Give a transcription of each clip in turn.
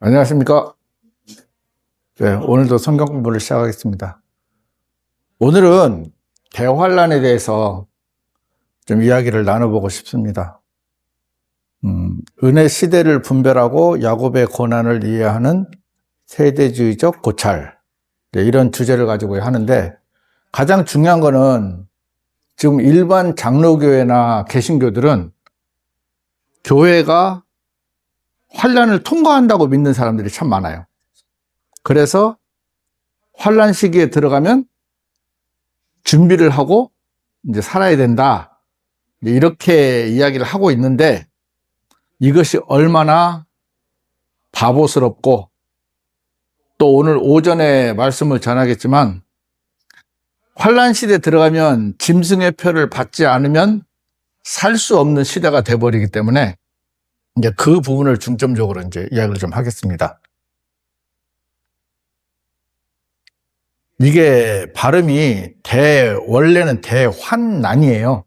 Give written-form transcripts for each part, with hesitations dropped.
안녕하십니까? 네, 오늘도 성경 공부를 시작하겠습니다. 오늘은 대환란에 대해서 좀 이야기를 나눠보고 싶습니다. 은혜 시대를 분별하고 야곱의 고난을 이해하는 세대주의적 고찰. 네, 이런 주제를 가지고 하는데 가장 중요한 거는 지금 일반 장로교회나 개신교들은 교회가 환란을 통과한다고 믿는 사람들이 참 많아요. 그래서 환란 시기에 들어가면 준비를 하고 이제 살아야 된다. 이렇게 이야기를 하고 있는데 이것이 얼마나 바보스럽고 또 오늘 오전에 말씀을 전하겠지만 환란 시대에 들어가면 짐승의 표를 받지 않으면 살 수 없는 시대가 돼버리기 때문에 이제 그 부분을 중점적으로 이제 이야기를 좀 하겠습니다. 이게 발음이 원래는 대환난이에요.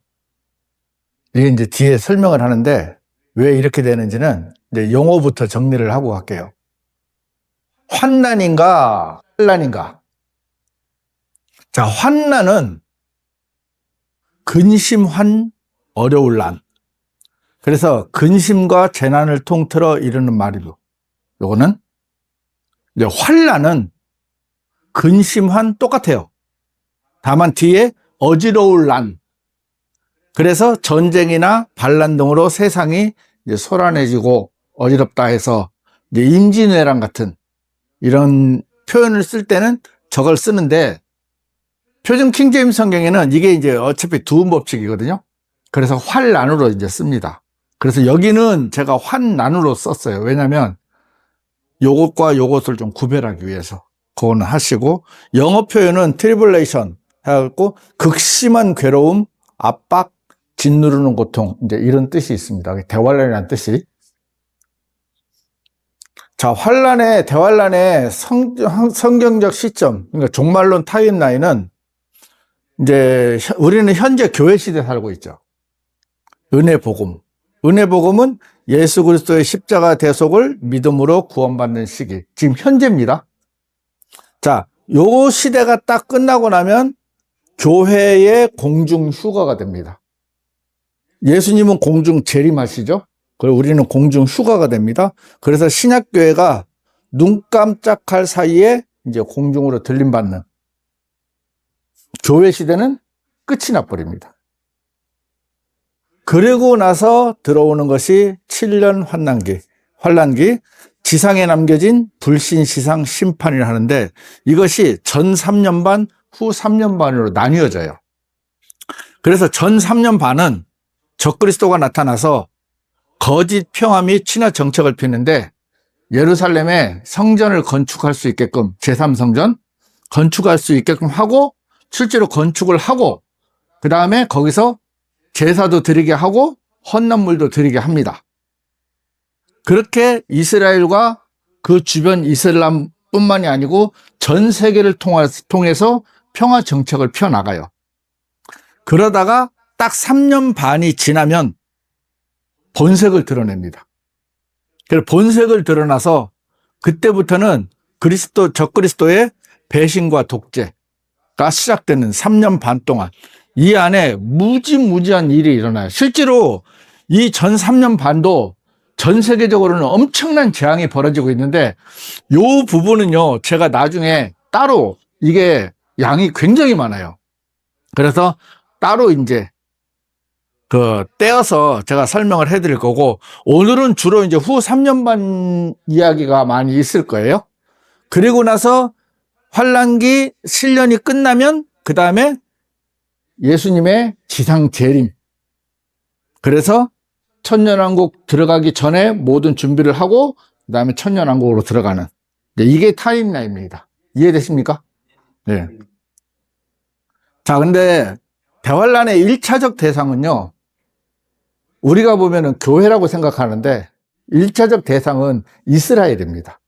이게 이제 뒤에 설명을 하는데 왜 이렇게 되는지는 이제 용어부터 정리를 하고 갈게요. 환난인가, 환란인가? 자, 환난은 근심환, 어려울 난. 그래서 근심과 재난을 통틀어 이르는 말이고, 요거는 이제 환난은 근심환 똑같아요. 다만 뒤에 어지러울 난. 그래서 전쟁이나 반란 등으로 세상이 이제 소란해지고 어지럽다 해서 이제 임진왜란 같은 이런 표현을 쓸 때는 저걸 쓰는데 표준 킹제임스 성경에는 이게 이제 어차피 두음 법칙이거든요. 그래서 환난으로 이제 씁니다. 그래서 여기는 제가 환난으로 썼어요. 왜냐하면 요것과 요것을 좀 구별하기 위해서. 그거는 하시고, 영어 표현은 트리블레이션 해갖고 극심한 괴로움, 압박, 짓누르는 고통, 이제 이런 뜻이 있습니다. 대환란이라는 뜻이. 자, 대환란의 성경적 시점, 그러니까 종말론 타임라인은 이제 우리는 현재 교회 시대에 살고 있죠. 은혜 복음. 은혜 복음은 예수 그리스도의 십자가 대속을 믿음으로 구원받는 시기. 지금 현재입니다. 자, 요 시대가 딱 끝나고 나면 교회의 공중 휴가가 됩니다. 예수님은 공중 재림하시죠? 그리고 우리는 공중 휴가가 됩니다. 그래서 신약교회가 눈 깜짝할 사이에 이제 공중으로 들림받는 교회 시대는 끝이 나버립니다. 그리고 나서 들어오는 것이 7년 환란기, 지상에 남겨진 불신시상 심판이라 하는데 이것이 전 3년 반, 후 3년 반으로 나뉘어져요. 그래서 전 3년 반은 적그리스도가 나타나서 거짓 평화 및 친화 정책을 피우는데 예루살렘에 성전을 건축할 수 있게끔 제3성전 건축할 수 있게끔 하고 실제로 건축을 하고 그 다음에 거기서 제사도 드리게 하고 헌납물도 드리게 합니다. 그렇게 이스라엘과 그 주변 이슬람뿐만이 아니고 전 세계를 통해서 평화 정책을 펴나가요. 그러다가 딱 3년 반이 지나면 본색을 드러냅니다. 그래서 본색을 드러나서 그때부터는 적그리스도의 배신과 독재가 시작되는 3년 반 동안 이 안에 무지무지한 일이 일어나요. 실제로 이 전 3년 반도 전 세계적으로는 엄청난 재앙이 벌어지고 있는데 이 부분은요, 제가 나중에 따로 이게 양이 굉장히 많아요. 그래서 따로 이제 떼어서 제가 설명을 해드릴 거고 오늘은 주로 이제 후 3년 반 이야기가 많이 있을 거예요. 그리고 나서 환란기 7년이 끝나면 그 다음에 예수님의 지상 재림. 그래서 천년왕국 들어가기 전에 모든 준비를 하고 그 다음에 천년왕국으로 들어가는 이게 타임라인입니다. 이해되십니까? 네. 자, 근데 대환란의 1차적 대상은요, 우리가 보면은 교회라고 생각하는데 1차적 대상은 이스라엘입니다.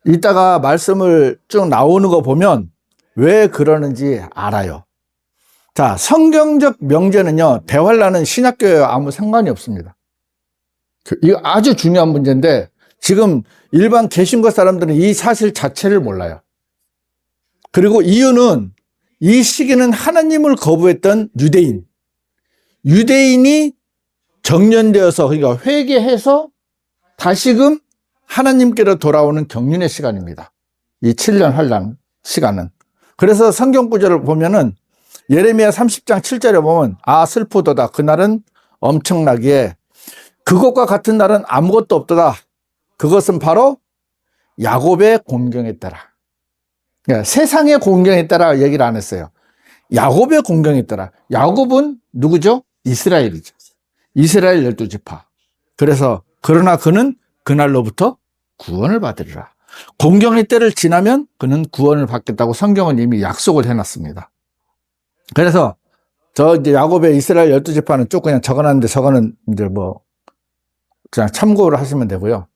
이따가 말씀을 쭉 나오는 거 보면 왜 그러는지 알아요. 자, 성경적 명제는요, 대환란은 신약교회와 아무 상관이 없습니다. 이거 아주 중요한 문제인데 지금 일반 개신교 사람들은 이 사실 자체를 몰라요. 그리고 이유는 이 시기는 하나님을 거부했던 유대인이 정년되어서, 그러니까 회개해서 다시금 하나님께로 돌아오는 경륜의 시간입니다. 이 7년 환란 시간은. 그래서 성경 구절을 보면은 예레미야 30장 7절에 보면 슬프도다. 그날은 엄청나기에 그것과 같은 날은 아무것도 없도다. 그것은 바로 야곱의 공경에 따라. 그러니까 세상의 공경에 따라 얘기를 안 했어요. 야곱의 공경에 따라. 야곱은 누구죠? 이스라엘이죠. 이스라엘 12지파. 그래서 그러나 그는 그날로부터 구원을 받으리라. 공경의 때를 지나면 그는 구원을 받겠다고 성경은 이미 약속을 해놨습니다. 그래서 이제 야곱의 이스라엘 12지파는 쭉 그냥 적어놨는데 저거는 이제 그냥 참고를 하시면 되고요.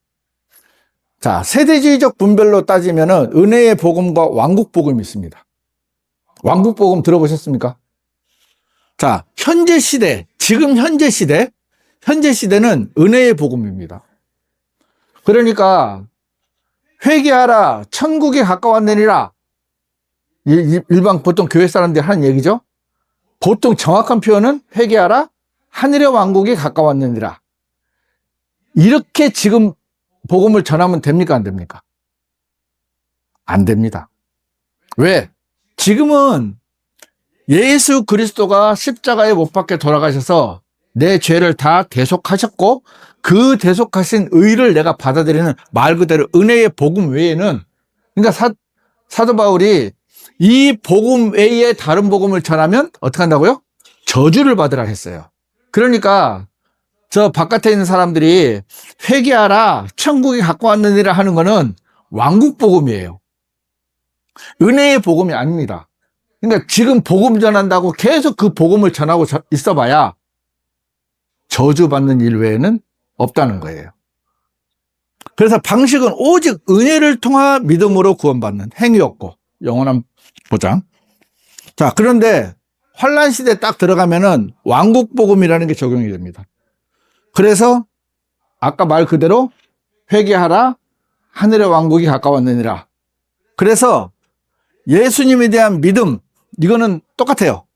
자, 세대주의적 분별로 따지면은 은혜의 복음과 왕국 복음이 있습니다. 왕국 복음 들어보셨습니까? 자, 지금 현재 시대는 은혜의 복음입니다. 그러니까 회개하라, 천국이 가까웠느니라. 일반 보통 교회 사람들이 하는 얘기죠. 보통 정확한 표현은 회개하라, 하늘의 왕국이 가까웠느니라. 이렇게 지금 복음을 전하면 됩니까? 안 됩니까? 안 됩니다. 왜? 지금은 예수 그리스도가 십자가에 못 박혀 돌아가셔서 내 죄를 다 대속하셨고 그 대속하신 의를 내가 받아들이는 말 그대로 은혜의 복음 외에는, 그러니까 사도 바울이 이 복음 외에 다른 복음을 전하면 어떻게 한다고요? 저주를 받으라 했어요. 그러니까 저 바깥에 있는 사람들이 회개하라, 천국이 가까웠느니라 하는 거는 왕국 복음이에요. 은혜의 복음이 아닙니다. 그러니까 지금 복음 전한다고 계속 그 복음을 전하고 있어봐야 저주받는 일 외에는 없다는 거예요. 그래서 방식은 오직 은혜를 통한 믿음으로 구원받는 행위였고 영원한 보장. 자, 그런데 환란 시대에 딱 들어가면은 왕국 복음이라는 게 적용이 됩니다. 그래서 아까 말 그대로 회개하라, 하늘의 왕국이 가까웠느니라. 그래서 예수님에 대한 믿음, 이거는 똑같아요.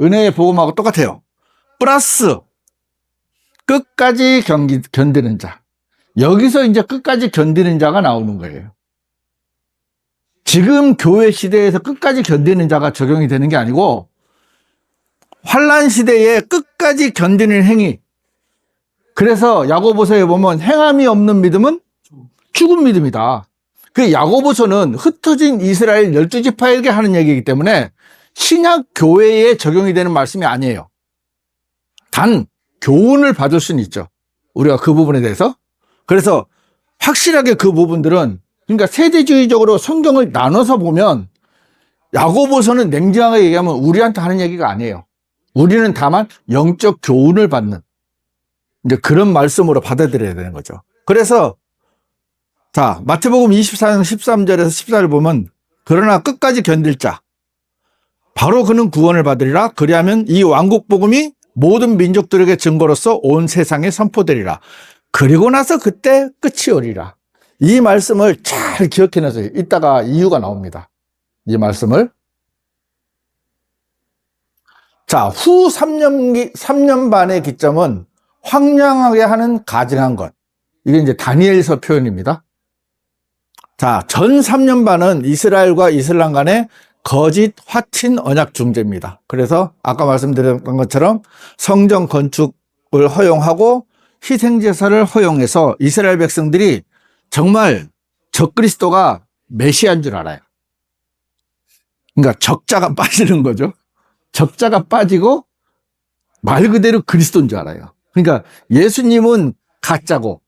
은혜의 복음하고 똑같아요. 플러스 끝까지 견디는 자. 여기서 이제 끝까지 견디는 자가 나오는 거예요. 지금 교회 시대에서 끝까지 견디는 자가 적용이 되는 게 아니고 환란 시대에 끝까지 견디는 행위. 그래서 야고보서에 보면 행함이 없는 믿음은 죽은 믿음이다. 그 야고보서는 흩어진 이스라엘 12지파에게 하는 얘기이기 때문에 신약 교회에 적용이 되는 말씀이 아니에요. 단 교훈을 받을 수는 있죠. 우리가 그 부분에 대해서. 그래서 확실하게 그 부분들은, 그러니까 세대주의적으로 성경을 나눠서 보면 야고보서는 냉정하게 얘기하면 우리한테 하는 얘기가 아니에요. 우리는 다만 영적 교훈을 받는 이제 그런 말씀으로 받아들여야 되는 거죠. 그래서 자, 마태복음 24장 13절에서 14절 보면 그러나 끝까지 견딜 자 바로 그는 구원을 받으리라. 그리하면 이 왕국 복음이 모든 민족들에게 증거로서 온 세상에 선포되리라. 그리고 나서 그때 끝이 오리라. 이 말씀을 잘 기억해내세요. 이따가 이유가 나옵니다. 이 말씀을. 자, 후 3년 반의 기점은 황량하게 하는 가증한 것. 이게 이제 다니엘서 표현입니다. 자, 전 3년 반은 이스라엘과 이슬람 간의 거짓 화친 언약 중재입니다. 그래서 아까 말씀드렸던 것처럼 성전 건축을 허용하고 희생제사를 허용해서 이스라엘 백성들이 정말 적그리스도가 메시아인 줄 알아요. 그러니까 적자가 빠지는 거죠. 적자가 빠지고 말 그대로 그리스도인 줄 알아요. 그러니까 예수님은 가짜고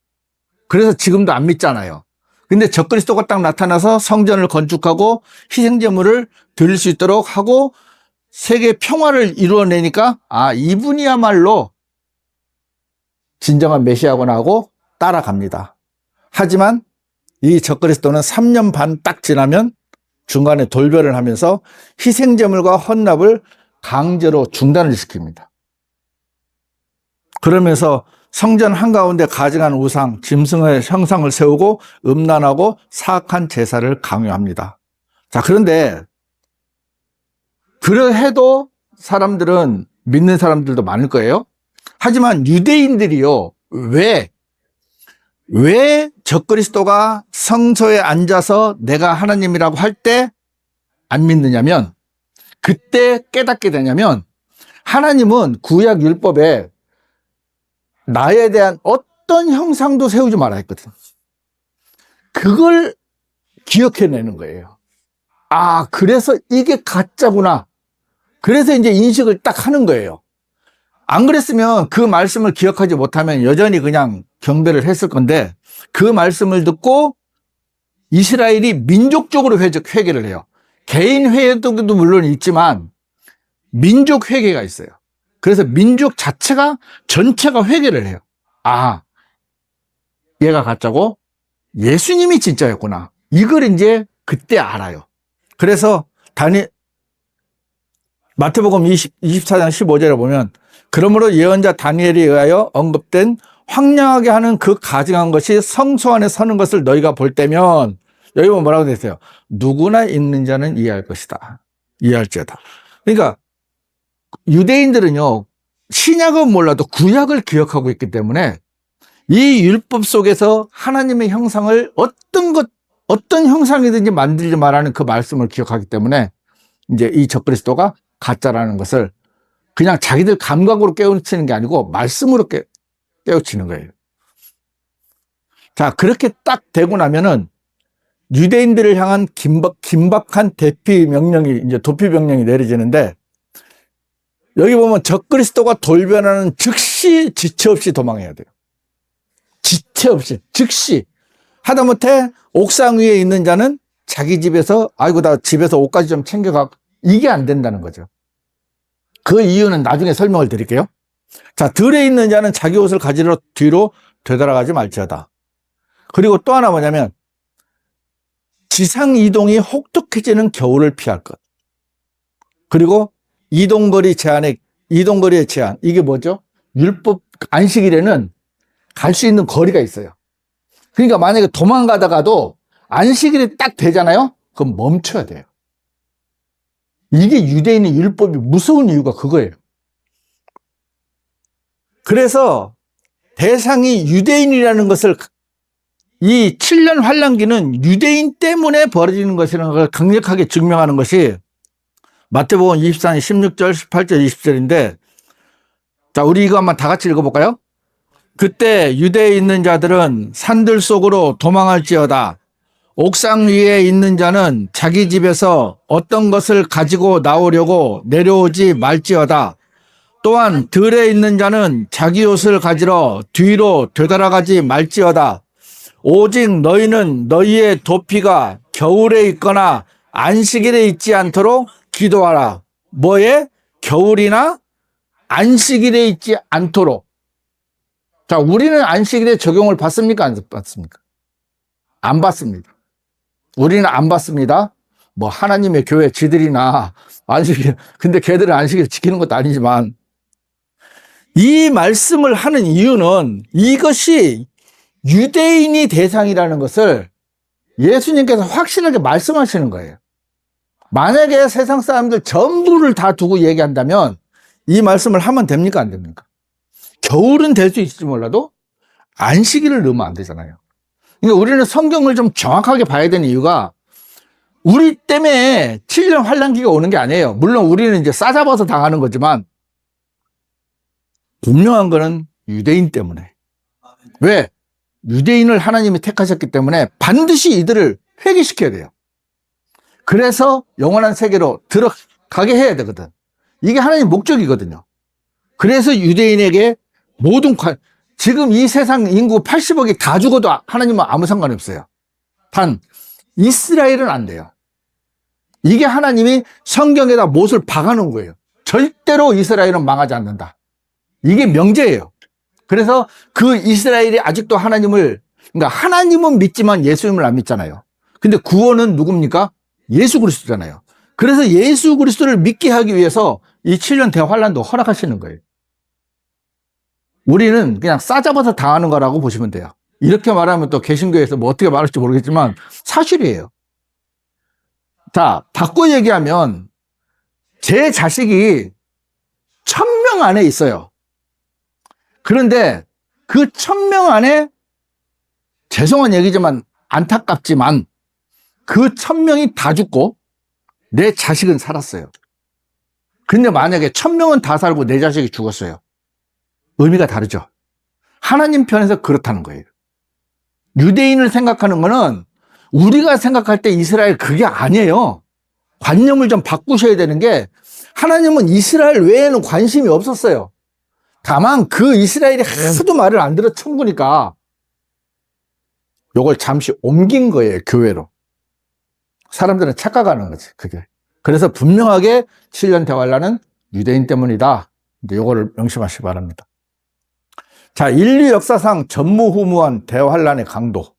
그래서 지금도 안 믿잖아요. 근데 적그리스도가 딱 나타나서 성전을 건축하고 희생제물을 드릴 수 있도록 하고 세계 평화를 이루어내니까 이분이야말로 진정한 메시아구나 하고 따라갑니다. 하지만 이 적그리스도는 3년 반 딱 지나면 중간에 돌변을 하면서 희생제물과 헌납을 강제로 중단을 시킵니다. 그러면서 성전 한가운데 가증한 우상, 짐승의 형상을 세우고 음란하고 사악한 제사를 강요합니다. 자, 그런데 그래도 사람들은 믿는 사람들도 많을 거예요. 하지만 유대인들이요, 왜 적그리스도가 성소에 앉아서 내가 하나님이라고 할 때 안 믿느냐면, 그때 깨닫게 되냐면, 하나님은 구약 율법에 나에 대한 어떤 형상도 세우지 말아 했거든. 그걸 기억해내는 거예요. 아, 그래서 이게 가짜구나. 그래서 이제 인식을 딱 하는 거예요. 안 그랬으면 그 말씀을 기억하지 못하면 여전히 그냥 경배를 했을 건데, 그 말씀을 듣고 이스라엘이 민족적으로 회개를 해요. 개인 회개도 물론 있지만 민족 회개가 있어요. 그래서 민족 자체가 전체가 회개를 해요. 아, 얘가 가짜고 예수님이 진짜였구나. 이걸 이제 그때 알아요. 그래서 마태복음 24장 15절에 보면, 그러므로 예언자 다니엘에 의하여 언급된 황량하게 하는 그 가증한 것이 성소 안에 서는 것을 너희가 볼 때면, 여기 보면 뭐라고 되어 있어요? 누구나 읽는 자는 이해할 것이다. 이해할지어다. 그러니까 유대인들은요, 신약은 몰라도 구약을 기억하고 있기 때문에 이 율법 속에서 하나님의 형상을 어떤 형상이든지 만들지 말라는 그 말씀을 기억하기 때문에 이제 이 적그리스도가 가짜라는 것을 그냥 자기들 감각으로 깨우치는 게 아니고 말씀으로 깨우치는 거예요. 자, 그렇게 딱 되고 나면은 유대인들을 향한 긴박한 도피 명령이 내려지는데, 여기 보면 적그리스도가 돌변하는 즉시 지체 없이 도망해야 돼요. 지체 없이, 즉시. 하다못해 옥상 위에 있는 자는 자기 집에서, 아이고, 나 집에서 옷까지 좀 챙겨가. 이게 안 된다는 거죠. 그 이유는 나중에 설명을 드릴게요. 자, 들에 있는 자는 자기 옷을 가지러 뒤로 되돌아가지 말지어다. 그리고 또 하나 뭐냐면, 지상 이동이 혹독해지는 겨울을 피할 것. 그리고 이동거리의 제한. 이게 뭐죠? 율법 안식일에는 갈 수 있는 거리가 있어요. 그러니까 만약에 도망가다가도 안식일이 딱 되잖아요? 그럼 멈춰야 돼요. 이게 유대인의 율법이 무서운 이유가 그거예요. 그래서 대상이 유대인이라는 것을, 이 7년 환란기는 유대인 때문에 벌어지는 것이라는 걸 강력하게 증명하는 것이 마태복음 24장 16절, 18절, 20절인데, 자, 우리 이거 한번 다 같이 읽어볼까요? 그때 유대에 있는 자들은 산들 속으로 도망할지어다. 옥상 위에 있는 자는 자기 집에서 어떤 것을 가지고 나오려고 내려오지 말지어다. 또한 들에 있는 자는 자기 옷을 가지러 뒤로 되돌아가지 말지어다. 오직 너희는 너희의 도피가 겨울에 있거나 안식일에 있지 않도록 기도하라. 뭐에? 겨울이나 안식일에 있지 않도록. 자, 우리는 안식일에 적용을 받습니까? 안 받습니까? 안 받습니다. 우리는 안 받습니다. 뭐 하나님의 교회 지들이나 안식일, 근데 걔들은 안식일 지키는 것도 아니지만, 이 말씀을 하는 이유는 이것이 유대인이 대상이라는 것을 예수님께서 확실하게 말씀하시는 거예요. 만약에 세상 사람들 전부를 다 두고 얘기한다면 이 말씀을 하면 됩니까? 안 됩니까? 겨울은 될 수 있을지 몰라도 안식일을 넣으면 안 되잖아요. 그러니까 우리는 성경을 좀 정확하게 봐야 되는 이유가, 우리 때문에 7년 환란기가 오는 게 아니에요. 물론 우리는 이제 싸잡아서 당하는 거지만, 분명한 거는 유대인 때문에. 왜? 유대인을 하나님이 택하셨기 때문에 반드시 이들을 회개시켜야 돼요. 그래서 영원한 세계로 들어가게 해야 되거든. 이게 하나님 목적이거든요. 그래서 유대인에게 지금 이 세상 인구 80억이 다 죽어도 하나님은 아무 상관이 없어요. 단 이스라엘은 안 돼요. 이게 하나님이 성경에다 못을 박아놓은 거예요. 절대로 이스라엘은 망하지 않는다. 이게 명제예요. 그래서 그 이스라엘이 아직도 그러니까 하나님은 믿지만 예수님을 안 믿잖아요. 근데 구원은 누굽니까? 예수 그리스도잖아요. 그래서 예수 그리스도를 믿게 하기 위해서 이 7년 대환란도 허락하시는 거예요. 우리는 그냥 싸잡아서 당하는 거라고 보시면 돼요. 이렇게 말하면 또 개신교에서 뭐 어떻게 말할지 모르겠지만 사실이에요. 자, 바꿔 얘기하면 제 자식이 1000명 안에 있어요. 그런데 그 1000명 안에 죄송한 얘기지만 안타깝지만 그 1000명이 다 죽고 내 자식은 살았어요. 근데 만약에 1000명은 다 살고 내 자식이 죽었어요. 의미가 다르죠. 하나님 편에서 그렇다는 거예요. 유대인을 생각하는 거는 우리가 생각할 때 이스라엘 그게 아니에요. 관념을 좀 바꾸셔야 되는 게 하나님은 이스라엘 외에는 관심이 없었어요. 다만 그 이스라엘이 하도 말을 안 들어 천구니까 요걸 잠시 옮긴 거예요. 교회로. 사람들은 착각하는 거지. 그게. 그래서 분명하게 7년 대환란은 유대인 때문이다. 요거를 명심하시기 바랍니다. 자, 인류 역사상 전무후무한 대환란의 강도.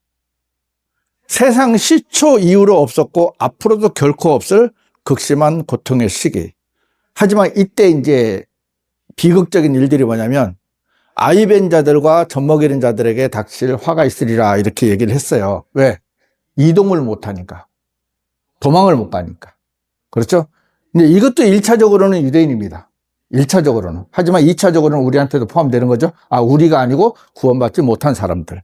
세상 시초 이후로 없었고 앞으로도 결코 없을 극심한 고통의 시기. 하지만 이때 이제 비극적인 일들이 뭐냐면 아이 벤 자들과 젖먹이는 자들에게 닥칠 화가 있으리라 이렇게 얘기를 했어요. 왜? 이동을 못하니까. 도망을 못 가니까. 그렇죠? 근데 이것도 1차적으로는 유대인입니다. 1차적으로는. 하지만 2차적으로는 우리한테도 포함되는 거죠. 아, 우리가 아니고 구원받지 못한 사람들.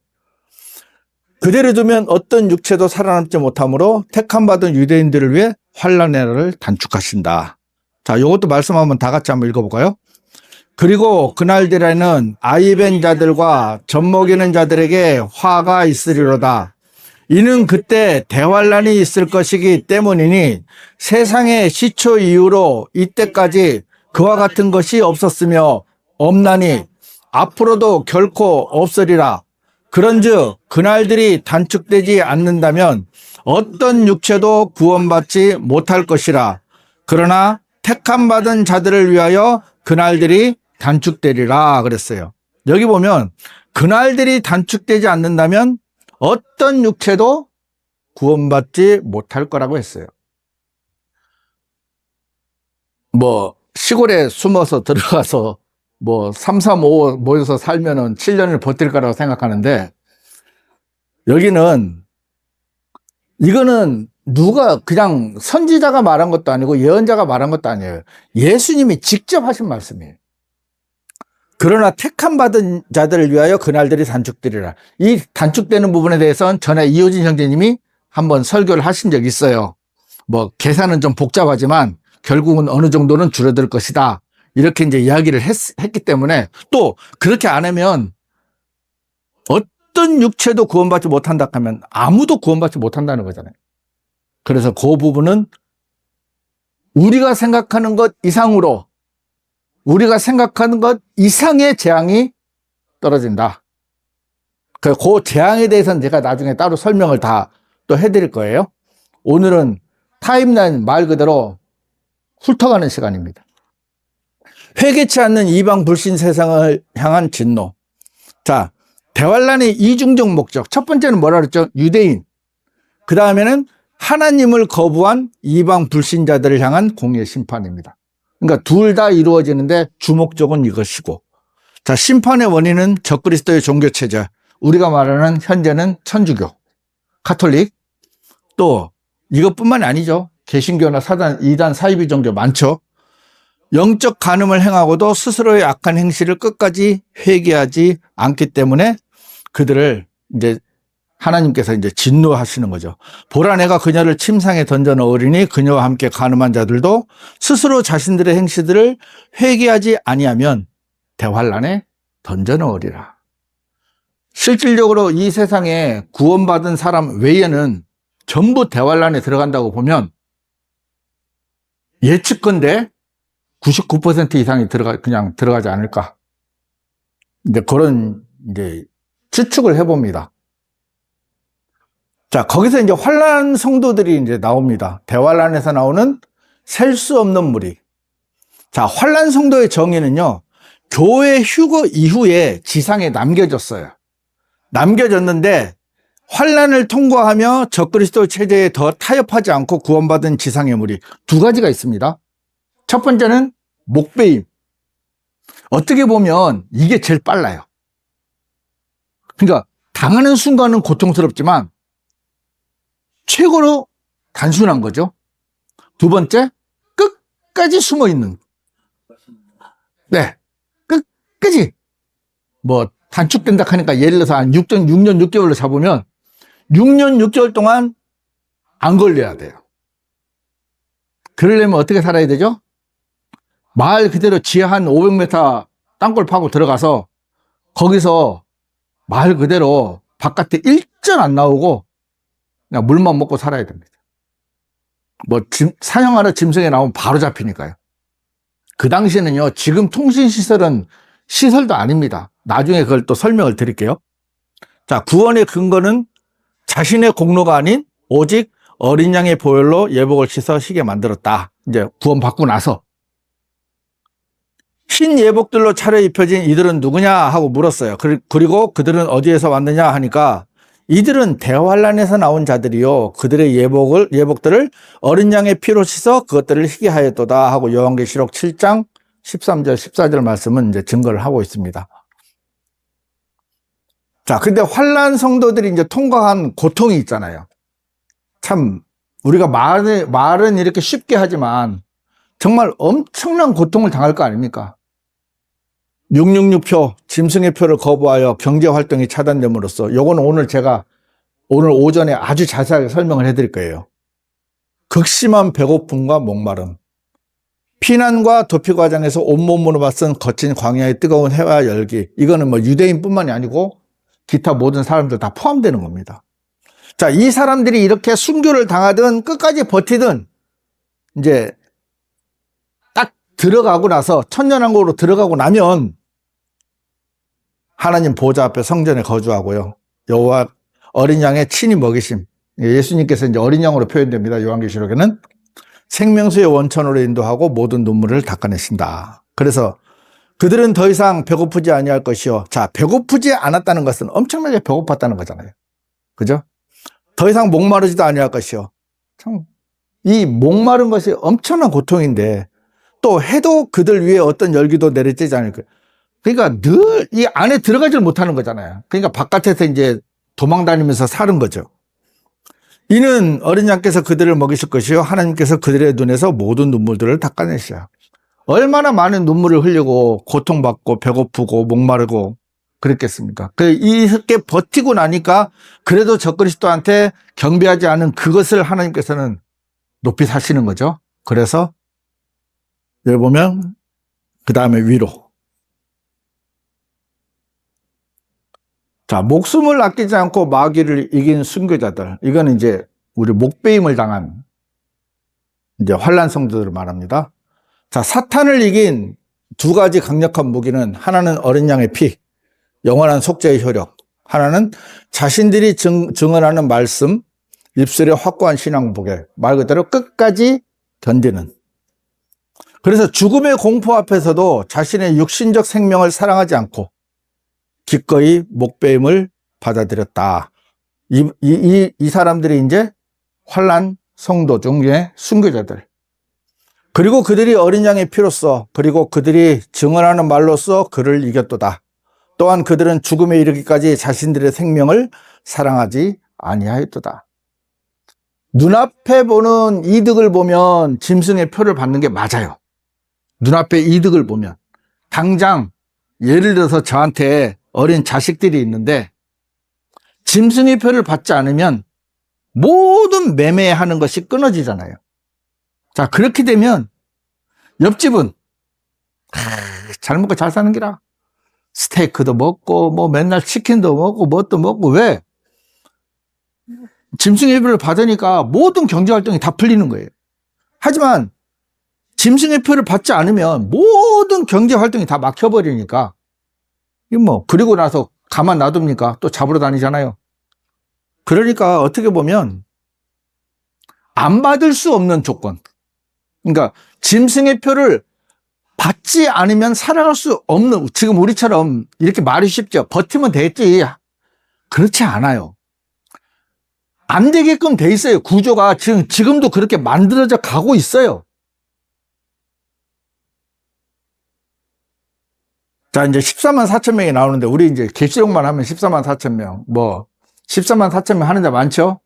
그대로 두면 어떤 육체도 살아남지 못하므로 택함받은 유대인들을 위해 환난의 날을 단축하신다. 자, 이것도 말씀 한번 다 같이 한번 읽어볼까요? 그리고 그날들에는 아이 벤 자들과 젖먹이는 자들에게 화가 있으리로다. 이는 그때 대환란이 있을 것이기 때문이니 세상의 시초 이후로 이때까지 그와 같은 것이 없었으며 없나니 앞으로도 결코 없으리라. 그런즉 그날들이 단축되지 않는다면 어떤 육체도 구원받지 못할 것이라. 그러나 택함받은 자들을 위하여 그날들이 단축되리라 그랬어요. 여기 보면 그날들이 단축되지 않는다면 어떤 육체도 구원받지 못할 거라고 했어요. 뭐 시골에 숨어서 들어가서 뭐 3, 3, 5 모여서 살면은 7년을 버틸 거라고 생각하는데 여기는 이거는 누가 그냥 선지자가 말한 것도 아니고 예언자가 말한 것도 아니에요. 예수님이 직접 하신 말씀이에요. 그러나 택함받은 자들을 위하여 그날들이 단축되리라. 이 단축되는 부분에 대해서는 전에 이호진 형제님이 한번 설교를 하신 적이 있어요. 뭐 계산은 좀 복잡하지만 결국은 어느 정도는 줄어들 것이다. 이렇게 이제 이야기를 했기 때문에 또 그렇게 안 하면 어떤 육체도 구원받지 못한다 하면 아무도 구원받지 못한다는 거잖아요. 그래서 그 부분은 우리가 생각하는 것 이상으로 우리가 생각하는 것 이상의 재앙이 떨어진다. 그 재앙에 대해서는 제가 나중에 따로 설명을 다 또 해드릴 거예요. 오늘은 타임라인 말 그대로 훑어가는 시간입니다. 회개치 않는 이방 불신 세상을 향한 진노. 자, 대환란의 이중적 목적. 첫 번째는 뭐라 그랬죠? 유대인. 그 다음에는 하나님을 거부한 이방 불신자들을 향한 공의 심판입니다. 그러니까 둘 다 이루어지는데 주목적은 이것이고. 자, 심판의 원인은 적그리스도의 종교체제. 우리가 말하는 현재는 천주교, 가톨릭. 또 이것뿐만이 아니죠. 개신교나 사단, 이단, 사이비 종교 많죠. 영적 간음을 행하고도 스스로의 악한 행실을 끝까지 회개하지 않기 때문에 그들을 이제 하나님께서 이제 진노하시는 거죠. 보라 내가 그녀를 침상에 던져 넣으리니 그녀와 함께 간음한 자들도 스스로 자신들의 행실들을 회개하지 아니하면 대환란에 던져 넣으리라. 실질적으로 이 세상에 구원받은 사람 외에는 전부 대환란에 들어간다고 보면 예측컨대 99% 이상이 그냥 들어가지 않을까. 이제 그런 이제 추측을 해봅니다. 자, 거기서 이제 환란 성도들이 이제 나옵니다. 대환란에서 나오는 셀 수 없는 무리. 자, 환란 성도의 정의는요, 교회 휴거 이후에 지상에 남겨졌어요. 남겨졌는데 환란을 통과하며 적그리스도 체제에 더 타협하지 않고 구원받은 지상의 무리 두 가지가 있습니다. 첫 번째는 목배임. 어떻게 보면 이게 제일 빨라요. 그러니까 당하는 순간은 고통스럽지만 최고로 단순한 거죠. 두 번째, 끝까지 숨어 있는. 네. 끝까지. 뭐, 단축된다 하니까 예를 들어서 한 6년 6개월로 잡으면 6년 6개월 동안 안 걸려야 돼요. 그러려면 어떻게 살아야 되죠? 말 그대로 지하 한 500m 땅굴 파고 들어가서 거기서 말 그대로 바깥에 일전 안 나오고 그냥 물만 먹고 살아야 됩니다. 뭐 사냥하러 짐승에 나오면 바로 잡히니까요. 그 당시에는요, 지금 통신시설은 시설도 아닙니다. 나중에 그걸 또 설명을 드릴게요. 자, 구원의 근거는 자신의 공로가 아닌 오직 어린 양의 보혈로 예복을 씻어 희게 만들었다. 이제 구원받고 나서 흰 예복들로 차려입혀진 이들은 누구냐 하고 물었어요. 그리고 그들은 어디에서 왔느냐 하니까 이들은 대환란에서 나온 자들이요, 그들의 예복들을 어린 양의 피로 씻어 그것들을 희게 하였도다 하고 요한계시록 7장 13절 14절 말씀은 이제 증거를 하고 있습니다. 자, 근데 환란 성도들이 이제 통과한 고통이 있잖아요. 참 우리가 말은 이렇게 쉽게 하지만 정말 엄청난 고통을 당할 거 아닙니까? 666표, 짐승의 표를 거부하여 경제활동이 차단됨으로써, 요거는 오늘 오전에 아주 자세하게 설명을 해드릴 거예요. 극심한 배고픔과 목마름, 피난과 도피 과정에서 온몸으로 맞선 거친 광야의 뜨거운 해와 열기, 이거는 뭐 유대인뿐만이 아니고 기타 모든 사람들 다 포함되는 겁니다. 자, 이 사람들이 이렇게 순교를 당하든 끝까지 버티든 이제 딱 들어가고 나서 천년왕국으로 들어가고 나면 하나님 보좌 앞에 성전에 거주하고요, 여호와 어린 양의 친히 먹이심, 예수님께서 이제 어린 양으로 표현됩니다. 요한계시록에는 생명수의 원천으로 인도하고 모든 눈물을 닦아내신다. 그래서 그들은 더 이상 배고프지 아니할 것이요. 자, 배고프지 않았다는 것은 엄청나게 배고팠다는 거잖아요. 그죠? 더 이상 목마르지도 아니할 것이요. 참, 이 목마른 것이 엄청난 고통인데 또 해도 그들 위에 어떤 열기도 내리쬐지 않을 거예요. 그러니까 늘 이 안에 들어가지를 못하는 거잖아요. 그러니까 바깥에서 이제 도망다니면서 사는 거죠. 이는 어린 양께서 그들을 먹이실 것이요, 하나님께서 그들의 눈에서 모든 눈물들을 닦아내시라. 얼마나 많은 눈물을 흘리고 고통받고 배고프고 목마르고 그랬겠습니까? 이렇게 버티고 나니까 그래도 저 그리스도한테 경배하지 않은 그것을 하나님께서는 높이 사시는 거죠. 그래서 여기 보면 그 다음에 위로. 자, 목숨을 아끼지 않고 마귀를 이긴 순교자들. 이건 이제 우리 목베임을 당한 이제 환란 성도들을 말합니다. 자, 사탄을 이긴 두 가지 강력한 무기는, 하나는 어린 양의 피, 영원한 속죄의 효력. 하나는 자신들이 증언하는 말씀, 입술의 확고한 신앙 보게, 말 그대로 끝까지 견디는. 그래서 죽음의 공포 앞에서도 자신의 육신적 생명을 사랑하지 않고 기꺼이 목배임을 받아들였다. 이 사람들이 이제 환란 성도 중에 순교자들. 그리고 그들이 어린 양의 피로써, 그리고 그들이 증언하는 말로써 그를 이겼도다. 또한 그들은 죽음에 이르기까지 자신들의 생명을 사랑하지 아니하였도다. 눈앞에 보는 이득을 보면 짐승의 표를 받는 게 맞아요. 눈앞에 이득을 보면. 당장 예를 들어서 저한테 어린 자식들이 있는데 짐승의 표를 받지 않으면 모든 매매하는 것이 끊어지잖아요. 자, 그렇게 되면 옆집은 잘 먹고 잘 사는 기라. 스테이크도 먹고 뭐 맨날 치킨도 먹고 뭣도 먹고. 왜? 짐승의 표를 받으니까 모든 경제활동이 다 풀리는 거예요. 하지만 짐승의 표를 받지 않으면 모든 경제활동이 다 막혀버리니까, 그리고 나서 가만 놔둡니까? 또 잡으러 다니잖아요. 그러니까 어떻게 보면 안 받을 수 없는 조건. 그러니까 짐승의 표를 받지 않으면 살아갈 수 없는, 지금 우리처럼 이렇게 말이 쉽죠. 버티면 되겠지. 그렇지 않아요. 안 되게끔 돼 있어요. 구조가 지금도 그렇게 만들어져 가고 있어요. 자, 이제 14만 4천 명이 나오는데, 우리 이제 계시록만 하면 14만 4천 명, 14만 4천 명 하는 데 많죠?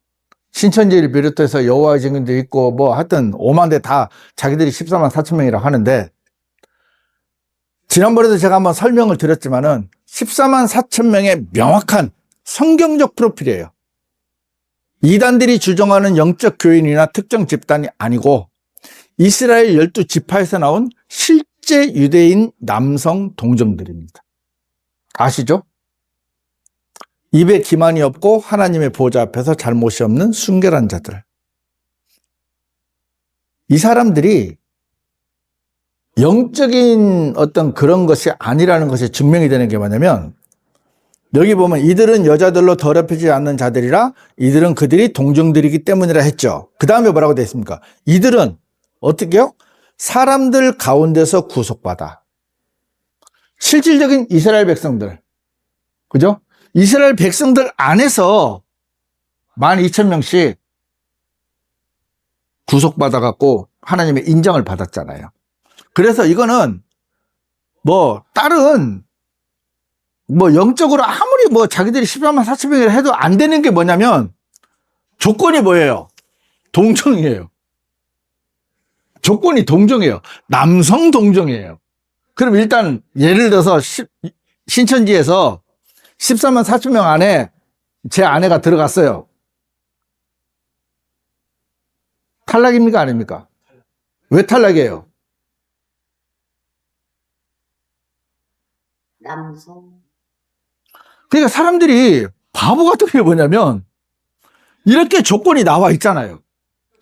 신천지를 비롯해서 여호와의 증인도 있고, 하여튼 5만 대 다 자기들이 14만 4천 명이라고 하는데, 지난번에도 제가 한번 설명을 드렸지만은, 14만 4천 명의 명확한 성경적 프로필이에요. 이단들이 주장하는 영적 교인이나 특정 집단이 아니고, 이스라엘 12지파에서 나온 실제 유대인 남성 동정들입니다. 아시죠? 입에 기만이 없고 하나님의 보좌 앞에서 잘못이 없는 순결한 자들. 이 사람들이 영적인 어떤 그런 것이 아니라는 것이 증명이 되는 게 뭐냐면, 여기 보면 이들은 여자들로 더럽히지 않는 자들이라 이들은 그들이 동정들이기 때문이라 했죠. 그 다음에 뭐라고 되어 있습니까? 이들은 어떻게요? 사람들 가운데서 구속받아. 실질적인 이스라엘 백성들. 그죠? 이스라엘 백성들 안에서 12,000명씩 구속받아갖고 하나님의 인정을 받았잖아요. 그래서 이거는 다른 영적으로 아무리 자기들이 14만 4천 명이라 해도 안 되는 게 뭐냐면 조건이 뭐예요? 동정이에요. 조건이 동정이에요. 남성 동정이에요. 그럼 일단 예를 들어서 신천지에서 14만 4천 명 안에 제 아내가 들어갔어요. 탈락입니까? 아닙니까? 왜 탈락이에요? 남성. 그러니까 사람들이 바보 같은 게 뭐냐면 이렇게 조건이 나와 있잖아요.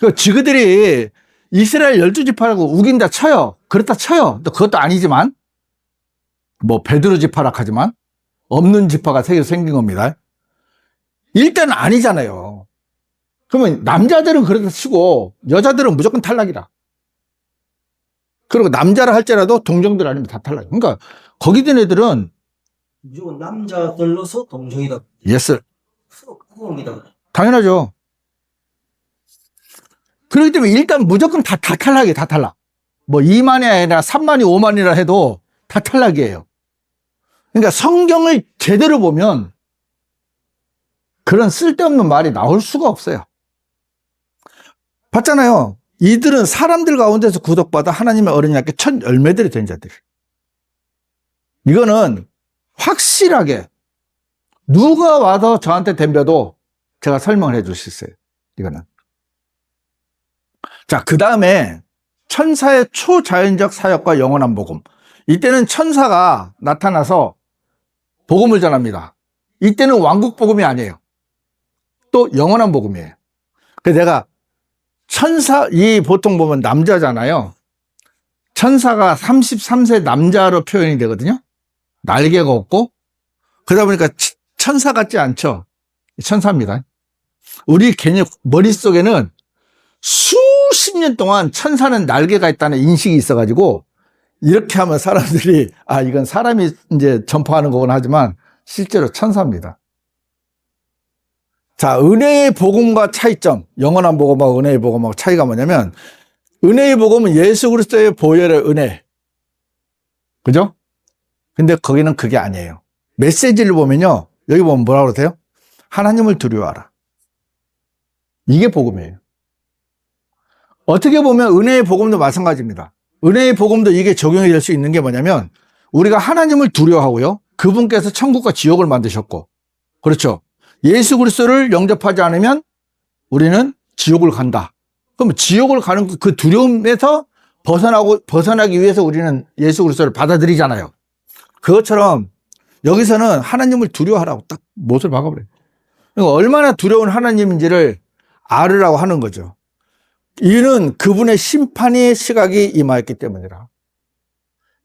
그 지그들이 이스라엘 12지파라고 우긴다 쳐요. 그렇다 쳐요. 또 그것도 아니지만 베드로 지파라 하지만 없는 지파가 생긴 겁니다. 일단 아니잖아요. 그러면 남자들은 그렇다 치고 여자들은 무조건 탈락이라. 그리고 남자라 할지라도 동정들 아니면 다 탈락. 그러니까 거기 든 애들은 무조건 남자들로서 동정이다. 예스. 그겁니다. 당연하죠. 그렇기 때문에 일단 무조건 다 탈락이에요. 다 탈락. 2만이 아니라 3만이 5만이라 해도 다 탈락이에요. 그러니까 성경을 제대로 보면 그런 쓸데없는 말이 나올 수가 없어요. 봤잖아요. 이들은 사람들 가운데서 구속받아 하나님의 어린 양께 첫 열매들이 된 자들. 이거는 확실하게 누가 와서 저한테 덤벼도 제가 설명을 해 줄 수 있어요. 이거는. 자, 그 다음에 천사의 초자연적 사역과 영원한 복음. 이때는 천사가 나타나서 복음을 전합니다. 이때는 왕국 복음이 아니에요. 또 영원한 복음이에요. 그래서 내가 보통 보면 남자잖아요. 천사가 33세 남자로 표현이 되거든요. 날개가 없고. 그러다 보니까 천사 같지 않죠. 천사입니다. 우리 개념, 머릿속에는 수십 년 동안 천사는 날개가 있다는 인식이 있어가지고, 이렇게 하면 사람들이, 이건 사람이 이제 전파하는 거구나 하지만, 실제로 천사입니다. 자, 은혜의 복음과 차이점, 영원한 복음하고 은혜의 복음하고 차이가 뭐냐면, 은혜의 복음은 예수 그리스도의 보혈의 은혜. 그죠? 근데 거기는 그게 아니에요. 메시지를 보면요, 여기 보면 뭐라고 그러세요? 하나님을 두려워하라. 이게 복음이에요. 어떻게 보면 은혜의 복음도 마찬가지입니다. 은혜의 복음도 이게 적용이 될 수 있는 게 뭐냐면, 우리가 하나님을 두려워하고요, 그분께서 천국과 지옥을 만드셨고, 그렇죠? 예수 그리스도를 영접하지 않으면 우리는 지옥을 간다. 그럼 지옥을 가는 그 두려움에서 벗어나기 위해서 우리는 예수 그리스도를 받아들이잖아요. 그것처럼 여기서는 하나님을 두려워하라고 딱 못을 박아버려요. 그러니까 얼마나 두려운 하나님인지를 알으라고 하는 거죠. 이는 그분의 심판의 시각이 임하였기 때문이라.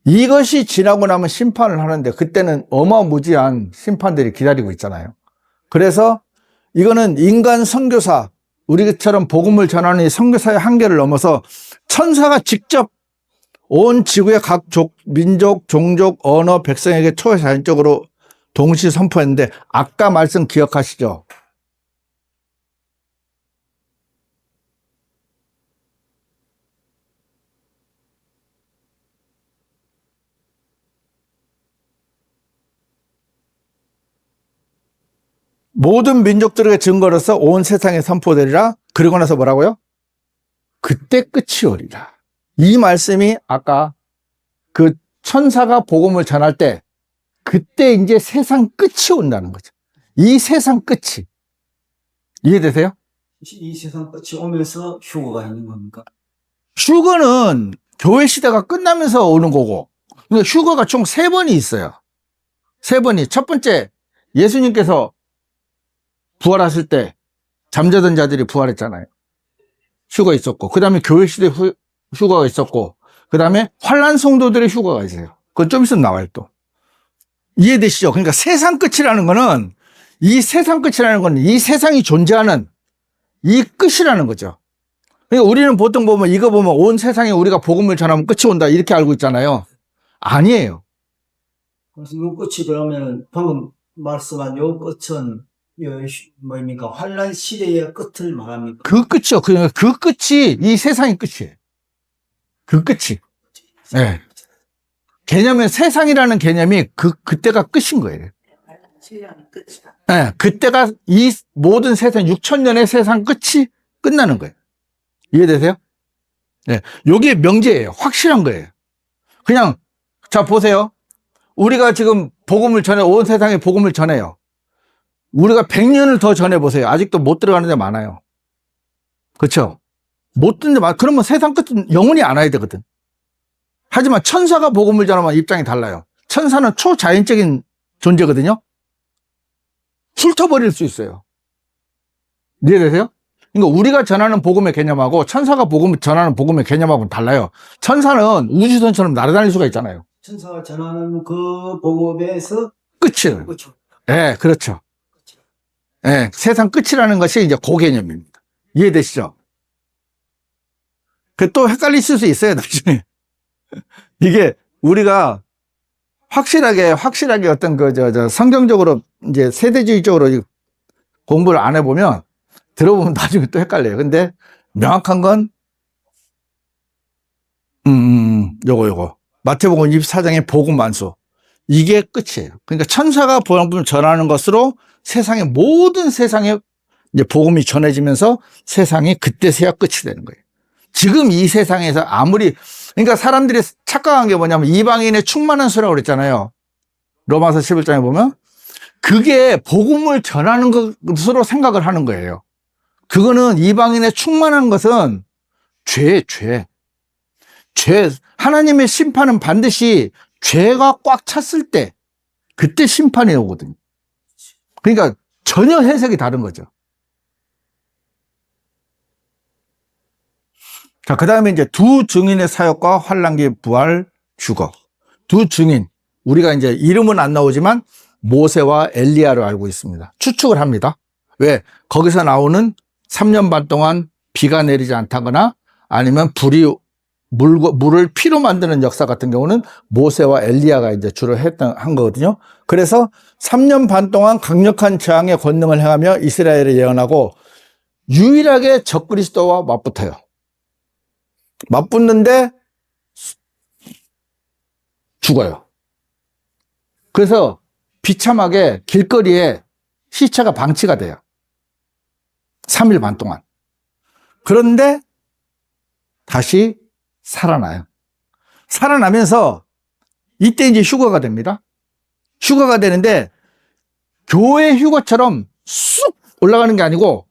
이것이 지나고 나면 심판을 하는데 그때는 어마무지한 심판들이 기다리고 있잖아요. 그래서 이거는 인간 선교사, 우리처럼 복음을 전하는 선교사의 한계를 넘어서 천사가 직접 온 지구의 각 민족, 종족, 언어, 백성에게 초자연적으로 동시 선포했는데, 아까 말씀 기억하시죠? 모든 민족들에게 증거로서 온 세상에 선포되리라. 그러고 나서 뭐라고요? 그때 끝이 오리라. 이 말씀이 아까 그 천사가 복음을 전할 때 그때 이제 세상 끝이 온다는 거죠. 이 세상 끝이. 이해되세요? 이 세상 끝이 오면서 휴거가 있는 겁니까? 휴거는 교회 시대가 끝나면서 오는 거고, 그러니까 휴거가 총 3번이 있어요. 3번이. 첫 번째, 예수님께서 부활하실 때 잠자던 자들이 부활했잖아요. 휴거 있었고, 그 다음에 교회 시대 휴거가 있었고, 그 다음에 환난 성도들의 휴거가 있어요. 그건 좀 있으면 나와요, 또. 이해되시죠? 그러니까 세상 끝이라는 거는, 이 세상 끝이라는 건 이 세상이 존재하는 이 끝이라는 거죠. 그러니까 우리는 보통 보면 이거 보면 온 세상에 우리가 복음을 전하면 끝이 온다 이렇게 알고 있잖아요. 아니에요. 그래서 이 끝이 그러면 방금 말씀한 요 끝은 뭐입니까? 환란 시대의 끝을 말합니까? 그 끝이요. 그 끝이 이 세상의 끝이에요. 그 끝이. 네. 개념은 세상이라는 개념이 그때가 끝인 거예요. 네, 그때가 이 모든 세상 6,000년의 세상 끝이 끝나는 거예요. 이해되세요? 네, 요게 명제예요. 확실한 거예요. 그냥 자 보세요. 우리가 지금 복음을 전해 온 세상에 복음을 전해요. 우리가 100년을 더 전해 보세요. 아직도 못 들어가는 데 많아요. 그렇죠? 못 듣는 데 많아. 그러면 세상 끝은 영원히 안 와야 되거든. 하지만 천사가 복음을 전하면 입장이 달라요. 천사는 초자연적인 존재거든요. 훑어버릴 수 있어요. 이해되세요? 그러니까 우리가 전하는 복음의 개념하고 천사가 전하는 복음의 개념하고는 달라요. 천사는 우주선처럼 날아다닐 수가 있잖아요. 천사가 전하는 그 복음에서 끝이에요. 그렇죠. 네, 그렇죠. 네, 세상 끝이라는 것이 이제 그 개념입니다. 이해되시죠? 또 헷갈리실 수 있어요, 나중에. 이게 우리가 확실하게 어떤 성경적으로 이제 세대주의적으로 공부를 안 해보면 들어보면 나중에 또 헷갈려요. 근데 명확한 건, 요거. 마태복음 24장의 복음 만수. 이게 끝이에요. 그러니까 천사가 복음을 전하는 것으로 모든 세상에 이제 복음이 전해지면서 세상이 그때서야 끝이 되는 거예요. 지금 이 세상에서 그러니까 사람들이 착각한 게 뭐냐면 이방인의 충만한 수라고 그랬잖아요. 로마서 11장에 보면 그게 복음을 전하는 것으로 생각을 하는 거예요. 그거는 이방인의 충만한 것은 죄. 하나님의 심판은 반드시 죄가 꽉 찼을 때 그때 심판이 오거든요. 그러니까 전혀 해석이 다른 거죠. 자, 그 다음에 이제 두 증인의 사역과 환난기 부활 휴거. 두 증인. 우리가 이제 이름은 안 나오지만 모세와 엘리야로 알고 있습니다. 추측을 합니다. 왜? 거기서 나오는 3년 반 동안 비가 내리지 않다거나 아니면 물을 피로 만드는 역사 같은 경우는 모세와 엘리야가 이제 주로 한 거거든요. 그래서 3년 반 동안 강력한 재앙의 권능을 행하며 이스라엘을 예언하고 유일하게 적그리스도와 맞붙어요. 맞붙는데 죽어요. 그래서 비참하게 길거리에 시체가 방치가 돼요. 3일 반 동안. 그런데 다시 살아나요. 살아나면서 이때 이제 휴거가 됩니다. 휴거가 되는데 교회 휴거처럼 쑥 올라가는 게 아니고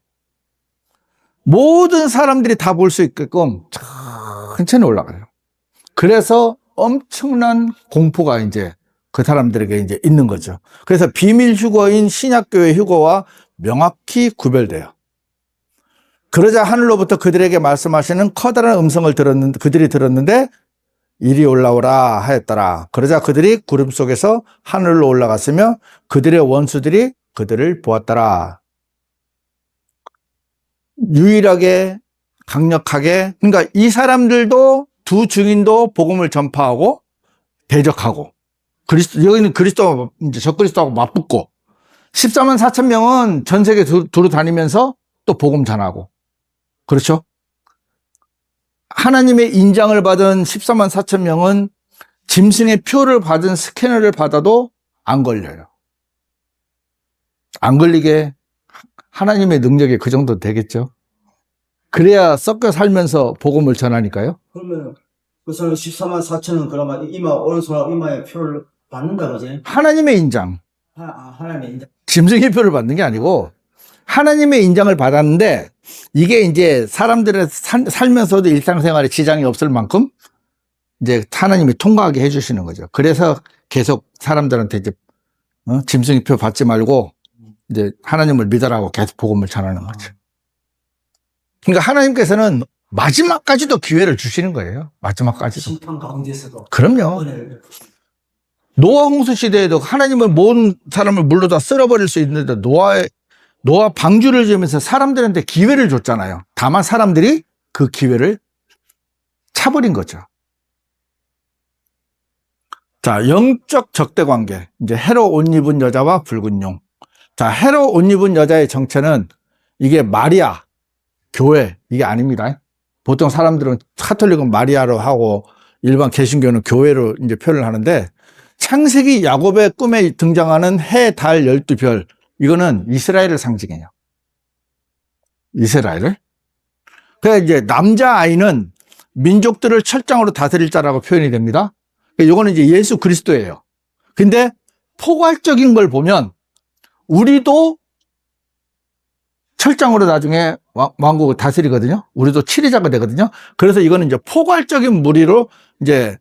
모든 사람들이 다 볼 수 있게끔 천천히 올라가요. 그래서 엄청난 공포가 이제 그 사람들에게 이제 있는 거죠. 그래서 비밀 휴거인 신약교회 휴거와 명확히 구별돼요. 그러자 하늘로부터 그들에게 말씀하시는 커다란 음성을 그들이 들었는데 이리 올라오라 하였더라. 그러자 그들이 구름 속에서 하늘로 올라갔으며 그들의 원수들이 그들을 보았더라. 유일하게 강력하게, 그러니까 이 사람들도 두 증인도 복음을 전파하고 대적하고 여기는 이제 적그리스도하고 맞붙고 14만 4천 명은 전 세계 두루 다니면서 또 복음 전하고, 그렇죠? 하나님의 인장을 받은 14만 4천 명은 짐승의 표를 받은 스캐너를 받아도 안 걸려요. 안 걸리게 하나님의 능력이 그 정도 되겠죠. 그래야 섞여 살면서 복음을 전하니까요. 그러면 그 사람 14만 4천은 그러면 이마 오른손하고 이마에 표를 받는다 그지? 하나님의 인장, 하나님의 인자. 짐승의 표를 받는 게 아니고 하나님의 인장을 받았는데 이게 이제 사람들의 살면서도 일상생활에 지장이 없을 만큼 이제 하나님이 통과하게 해주시는 거죠. 그래서 계속 사람들한테 이제 짐승의 표 받지 말고 이제 하나님을 믿으라고 계속 복음을 전하는 거죠. 그러니까 하나님께서는 마지막까지도 기회를 주시는 거예요. 마지막까지도. 심판 가운데서도 그럼요. 은혜를 베푸시는. 노아 홍수 시대에도 하나님은 모든 사람을 물로 다 쓸어버릴 수 있는데 노아 방주를 지으면서 사람들한테 기회를 줬잖아요. 다만 사람들이 그 기회를 차버린 거죠. 자, 영적 적대 관계. 이제 해로 옷 입은 여자와 붉은 용. 자, 해로 옷 입은 여자의 정체는 이게 마리아, 교회, 이게 아닙니다. 보통 사람들은 카톨릭은 마리아로 하고 일반 개신교는 교회로 이제 표현을 하는데 창세기 야곱의 꿈에 등장하는 해, 달, 12별. 이거는 이스라엘을 상징해요. 이스라엘을. 그래서 이제 남자아이는 민족들을 철장으로 다스릴 자라고 표현이 됩니다. 이거는 이제 예수 그리스도예요. 근데 포괄적인 걸 보면 우리도 철장으로 나중에 왕국을 다스리거든요. 우리도 치리자가 되거든요. 그래서 이거는 이제 포괄적인 무리로 이제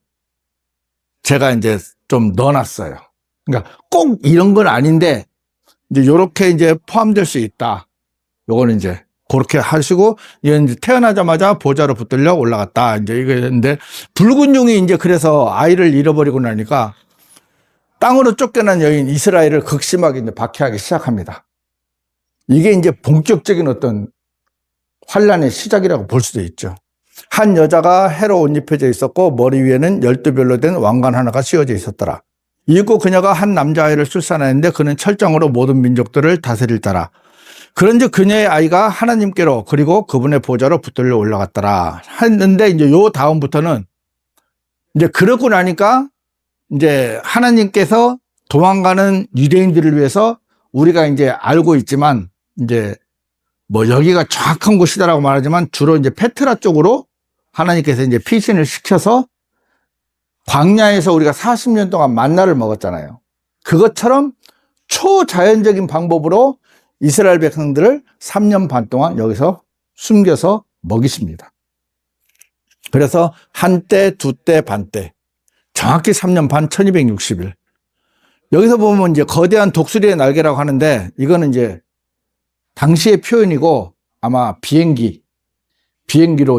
제가 이제 좀 넣어놨어요. 그러니까 꼭 이런 건 아닌데 이제 요렇게 이제 포함될 수 있다. 요거는 이제 그렇게 하시고 이제 태어나자마자 보좌로 붙들려 올라갔다. 이제 이거였는데 붉은 용이 이제 그래서 아이를 잃어버리고 나니까 땅으로 쫓겨난 여인 이스라엘을 극심하게 이제 박해하기 시작합니다. 이게 이제 본격적인 어떤 환란의 시작이라고 볼 수도 있죠. 한 여자가 해로 옷 입혀져 있었고 머리 위에는 12별로 된 왕관 하나가 씌워져 있었더라. 이윽고 그녀가 한 남자아이를 출산하였는데 그는 철장으로 모든 민족들을 다스릴 자라. 그런즉 그녀의 아이가 하나님께로 그리고 그분의 보좌로 붙들려 올라갔더라 했는데 이제 요 다음부터는 이제 그러고 나니까 이제 하나님께서 도망가는 유대인들을 위해서 우리가 이제 알고 있지만 이제 뭐 여기가 정확한 곳이다라고 말하지만 주로 이제 페트라 쪽으로 하나님께서 이제 피신을 시켜서 광야에서 우리가 40년 동안 만나를 먹었잖아요. 그것처럼 초자연적인 방법으로 이스라엘 백성들을 3년 반 동안 여기서 숨겨서 먹이십니다. 그래서 한때, 두때, 반때. 정확히 3년 반, 1260일. 여기서 보면 이제 거대한 독수리의 날개라고 하는데 이거는 이제 당시의 표현이고 아마 비행기로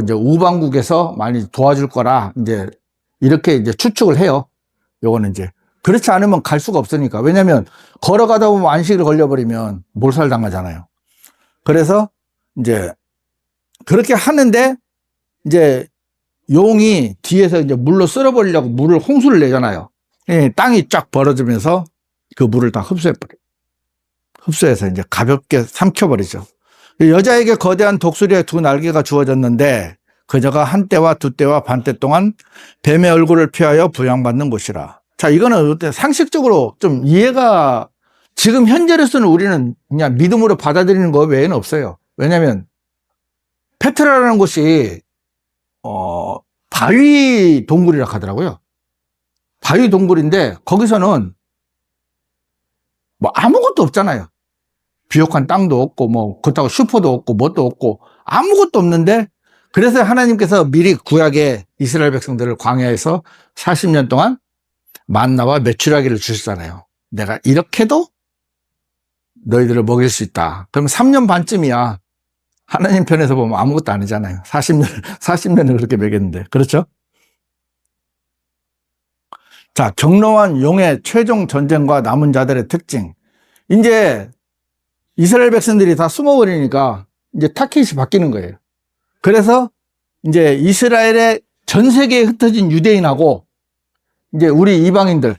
이제 우방국에서 많이 도와줄 거라 이제 이렇게 이제 추측을 해요. 요거는 이제 그렇지 않으면 갈 수가 없으니까. 왜냐면 걸어가다 보면 안식을 걸려버리면 몰살 당하잖아요. 그래서 이제 그렇게 하는데 이제 용이 뒤에서 이제 물로 쓸어버리려고 물을 홍수를 내잖아요. 땅이 쫙 벌어지면서 그 물을 다 흡수해버려요. 흡수해서 이제 가볍게 삼켜버리죠. 여자에게 거대한 독수리의 두 날개가 주어졌는데 그녀가 한때와 두때와 반때 동안 뱀의 얼굴을 피하여 부양받는 곳이라. 자, 이거는 상식적으로 좀 이해가 지금 현재로서는 우리는 그냥 믿음으로 받아들이는 거 외에는 없어요. 왜냐하면 페트라라는 곳이 바위 동굴이라고 하더라고요. 바위 동굴인데 거기서는 뭐 아무것도 없잖아요. 비옥한 땅도 없고 뭐 그렇다고 슈퍼도 없고 뭣도 없고 아무것도 없는데 그래서 하나님께서 미리 구약에 이스라엘 백성들을 광야에서 40년 동안 만나와 메추라기를 주셨잖아요. 내가 이렇게도 너희들을 먹일 수 있다. 그러면 3년 반쯤이야. 하나님 편에서 보면 아무것도 아니잖아요. 40년을 그렇게 먹였는데. 그렇죠? 자, 경로한 용의 최종 전쟁과 남은 자들의 특징. 이제 이스라엘 백성들이 다 숨어버리니까 이제 타깃이 바뀌는 거예요. 그래서 이제 이스라엘의 전 세계에 흩어진 유대인하고 이제 우리 이방인들,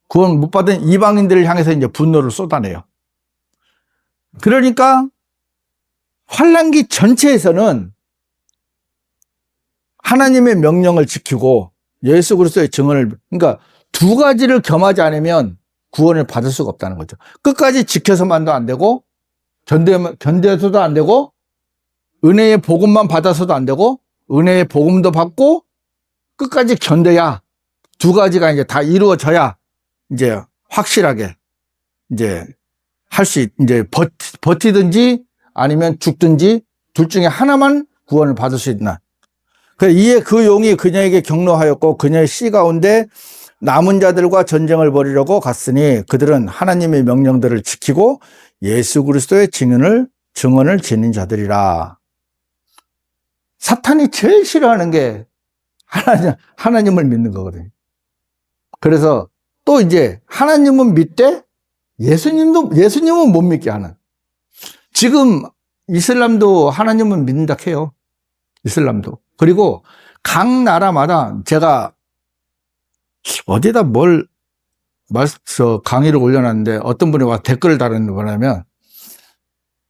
구원 못 받은 이방인들을 향해서 이제 분노를 쏟아내요. 그러니까 환란기 전체에서는 하나님의 명령을 지키고 예수 그리스도의 증언을, 그러니까 두 가지를 겸하지 않으면 구원을 받을 수가 없다는 거죠. 끝까지 지켜서만도 안 되고 견뎌서도 안 되고, 은혜의 복음만 받아서도 안 되고, 은혜의 복음도 받고, 끝까지 견뎌야, 두 가지가 이제 다 이루어져야, 이제 확실하게, 이제 이제 버티든지 아니면 죽든지 둘 중에 하나만 구원을 받을 수 있나. 이에 그 용이 그녀에게 경로하였고 그녀의 씨 가운데 남은 자들과 전쟁을 벌이려고 갔으니 그들은 하나님의 명령들을 지키고 예수 그리스도의 증언을 지닌 자들이라. 사탄이 제일 싫어하는 게 하나님을 믿는 거거든요. 그래서 또 이제 하나님은 믿되 예수님은 못 믿게 하는. 지금 이슬람도 하나님은 믿는다 해요. 이슬람도. 그리고 각 나라마다 제가 어디다 강의를 올려놨는데 어떤 분이 와 댓글을 달았는데 뭐냐면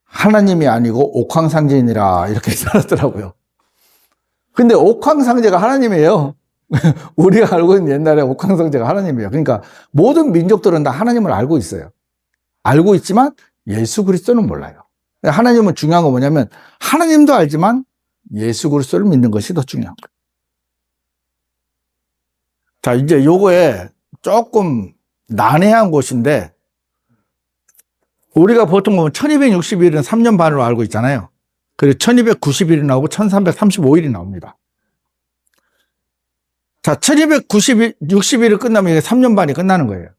하나님이 아니고 옥황상제인이라 이렇게 달았더라고요. 근데 옥황상제가 하나님이에요. 우리가 알고 있는 옛날에 옥황상제가 하나님이에요. 그러니까 모든 민족들은 다 하나님을 알고 있어요. 알고 있지만 예수 그리스도는 몰라요. 하나님은 중요한 건 뭐냐면 하나님도 알지만 예수 그리스도를 믿는 것이 더 중요한 거예요. 자, 이제 요거에 조금 난해한 곳인데 우리가 보통 보면 1260일은 3년 반으로 알고 있잖아요. 그리고 1290일이 나오고 1335일이 나옵니다. 자, 1260일을 끝나면 이게 3년 반이 끝나는 거예요.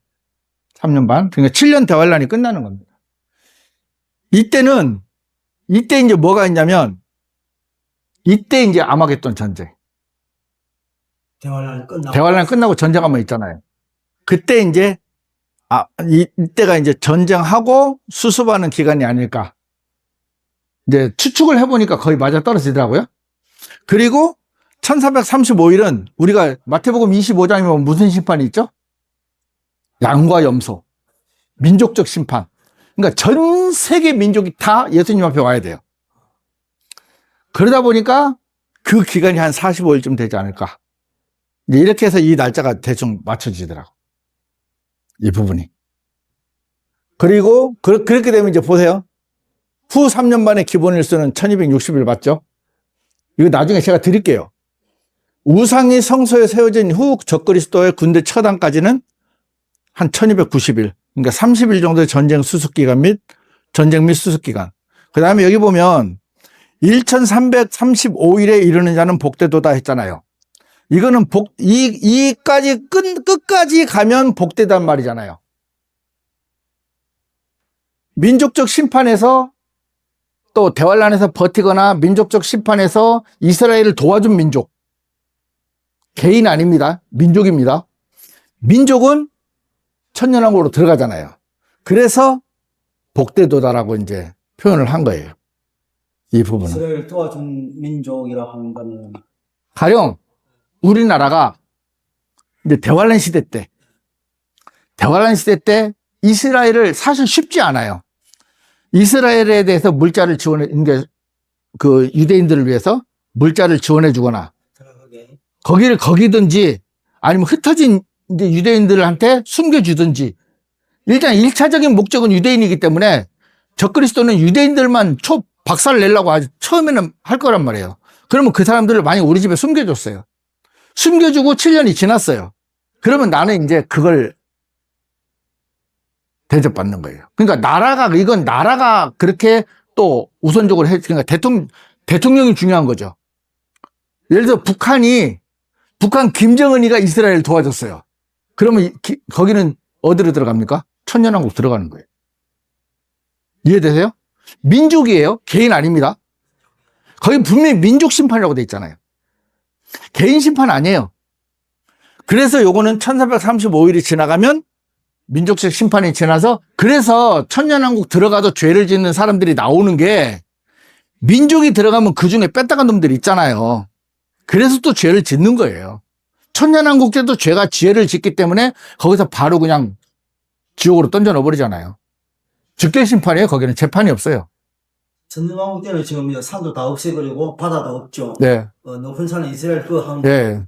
3년 반. 그러니까 7년 대환란이 끝나는 겁니다. 이때 이제 뭐가 있냐면, 이때 이제 아마겟돈 전쟁. 대환란 끝나고 전쟁 한번 있잖아요. 그때 이제, 이때가 이제 전쟁하고 수습하는 기간이 아닐까. 이제 추측을 해보니까 거의 맞아 떨어지더라고요. 그리고 1435일은 우리가 마태복음 25장에 보면 무슨 심판이 있죠? 양과 염소. 민족적 심판. 그러니까 전 세계 민족이 다 예수님 앞에 와야 돼요. 그러다 보니까 그 기간이 한 45일쯤 되지 않을까. 이제 이렇게 해서 이 날짜가 대충 맞춰지더라고. 이 부분이. 그리고 그렇게 되면 이제 보세요. 후 3년 만에 기본일수는 1260일 맞죠? 이거 나중에 제가 드릴게요. 우상이 성소에 세워진 후 적그리스도의 군대 처단까지는 한 1290일. 그러니까 30일 정도의 전쟁 및 수습기간. 그 다음에 여기 보면 1335일에 이르는 자는 복되도다 했잖아요. 이거는 끝까지 가면 복되단 말이잖아요. 민족적 심판에서 또 대환란에서 버티거나 민족적 심판에서 이스라엘을 도와준 민족. 개인 아닙니다. 민족입니다. 민족은 천년왕국으로 들어가잖아요. 그래서 복되도다라고 이제 표현을 한 거예요. 이 부분은. 이스라엘을 도와준 민족이라고 하는 거는 가령 우리나라가 이제 대환란 시대 때 이스라엘을 사실 쉽지 않아요. 이스라엘에 대해서 물자를 그 유대인들을 위해서 물자를 지원해 주거나 거기든지 아니면 흩어진 이제 유대인들한테 숨겨주든지 일단 1차적인 목적은 유대인이기 때문에 적그리스도는 유대인들만 박살 내려고 처음에는 할 거란 말이에요. 그러면 그 사람들을 많이 우리 집에 숨겨줬어요. 숨겨주고 7년이 지났어요. 그러면 나는 이제 그걸 대접받는 거예요. 그러니까 이건 나라가 그렇게 또 우선적으로 그러니까 대통령이 중요한 거죠. 예를 들어 북한 김정은이가 이스라엘을 도와줬어요. 그러면 거기는 어디로 들어갑니까? 천년왕국 들어가는 거예요. 이해되세요? 민족이에요. 개인 아닙니다. 거기 분명히 민족 심판이라고 돼 있잖아요. 개인 심판 아니에요. 그래서 요거는 1435일이 지나가면 민족적 심판이 지나서 그래서 천년왕국 들어가도 죄를 짓는 사람들이 나오는 게 민족이 들어가면 그 중에 뺐다간 놈들이 있잖아요. 그래서 또 죄를 짓는 거예요. 천년왕국 때도 죄를 짓기 때문에 거기서 바로 그냥 지옥으로 던져 넣어버리잖아요. 즉결 심판이에요. 거기는 재판이 없어요. 천년왕국 때는 지금 산도 다 없애버리고 바다도 없죠. 네. 높은 산은 이스라엘 한 네.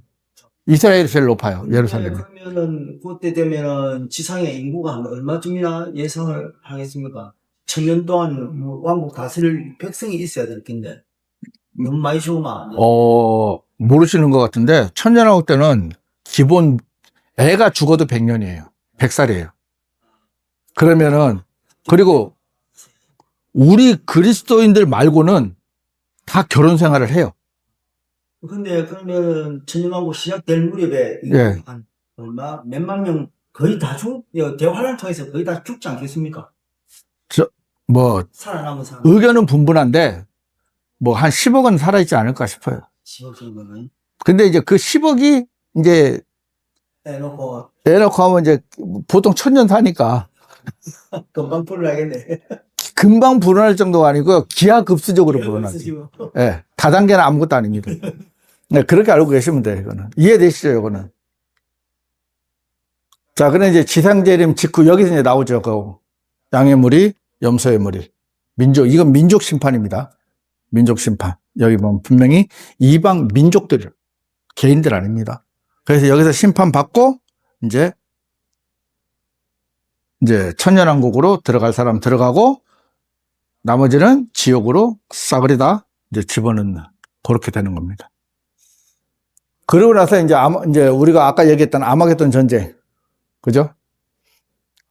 이스라엘이 제일 높아요. 예루살렘이. 그러면은 그때 되면은 지상의 인구가 한 얼마쯤이나 예상을 하겠습니까? 천년 동안 뭐 왕국 다스릴 백성이 있어야 될 텐데 너무 많이 죽으면 안 돼. 모르시는 것 같은데, 천년왕국 때는 기본 애가 죽어도 100년이에요. 100살이에요. 그러면은, 그리고 우리 그리스도인들 말고는 다 결혼 생활을 해요. 근데 그러면 천년왕국 시작될 무렵에 예. 한 얼마 몇만 명 거의 다 대환란 통해서 거의 다 죽지 않겠습니까? 뭐, 살아남은 사람 의견은 분분한데, 뭐, 한 10억은 살아있지 않을까 싶어요. 10억 정도는 근데 이제 그 10억이 이제 해놓고 애놓고 하면 이제 보통 1000년 사니까 금방 불나겠네. 금방 불어날 정도가 아니고 기하급수적으로 불어나죠. 예. 다단계는 아무것도 아닙니다. 네, 그렇게 알고 계시면 돼요, 이거는. 이해되시죠, 이거는? 자, 그럼 이제 지상재림 직후 여기서 이제 나오죠. 그 양의 무리, 염소의 무리. 이건 민족 심판입니다. 민족 심판. 여기 보면 분명히 이방 민족들, 개인들 아닙니다. 그래서 여기서 심판받고, 이제 천년왕국으로 들어갈 사람 들어가고, 나머지는 지옥으로 싸그리 다 이제 집어넣는, 그렇게 되는 겁니다. 그러고 나서 이제 우리가 아까 얘기했던 아마겟돈 전쟁. 그죠?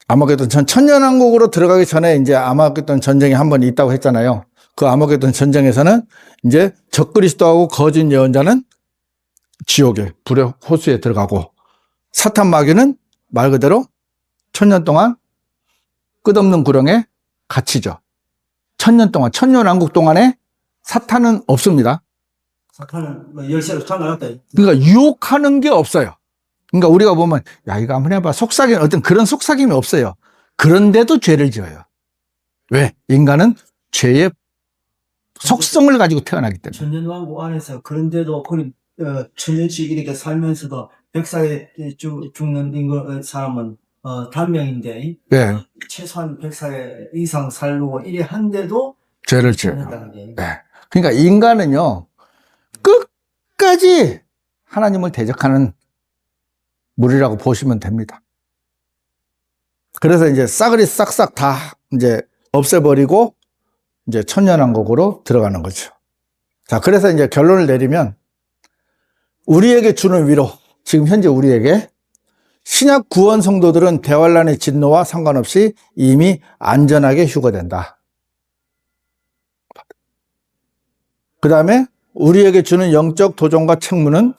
아마겟돈 천년왕국으로 들어가기 전에 이제 아마겟돈 전쟁이 한 번 있다고 했잖아요. 그 아마겟돈 전쟁에서는 이제 적그리스도하고 거짓 예언자는 지옥에, 불의 호수에 들어가고, 사탄 마귀는 말 그대로 천년 동안 끝없는 구렁에 갇히죠. 천년 동안, 천년왕국 동안에 사탄은 없습니다. 사탄은 뭐 열쇠로 잠가놨다. 그러니까 유혹하는 게 없어요. 그러니까 우리가 보면, 야, 이거 한번 해봐. 속삭임, 어떤 그런 속삭임이 없어요. 그런데도 죄를 지어요. 왜? 인간은 죄의 속성을 가지고 태어나기 때문에. 천년왕국 안에서 그런데도 천년씩 이렇게 살면서도 100살에 죽는 사람은 단명인데 네. 최소한 100살 이상 살고 이래 한데도 죄를 지어요. 한다는 게. 네. 그러니까 인간은요, 끝까지 하나님을 대적하는 무리라고 보시면 됩니다. 그래서 이제 싸그리 싹싹 다 이제 없애버리고 이제 천년왕국으로 들어가는 거죠. 자, 그래서 이제 결론을 내리면 우리에게 주는 위로, 지금 현재 우리에게 신약 구원 성도들은 대환란의 진노와 상관없이 이미 안전하게 휴거된다. 그 다음에 우리에게 주는 영적 도전과 책무는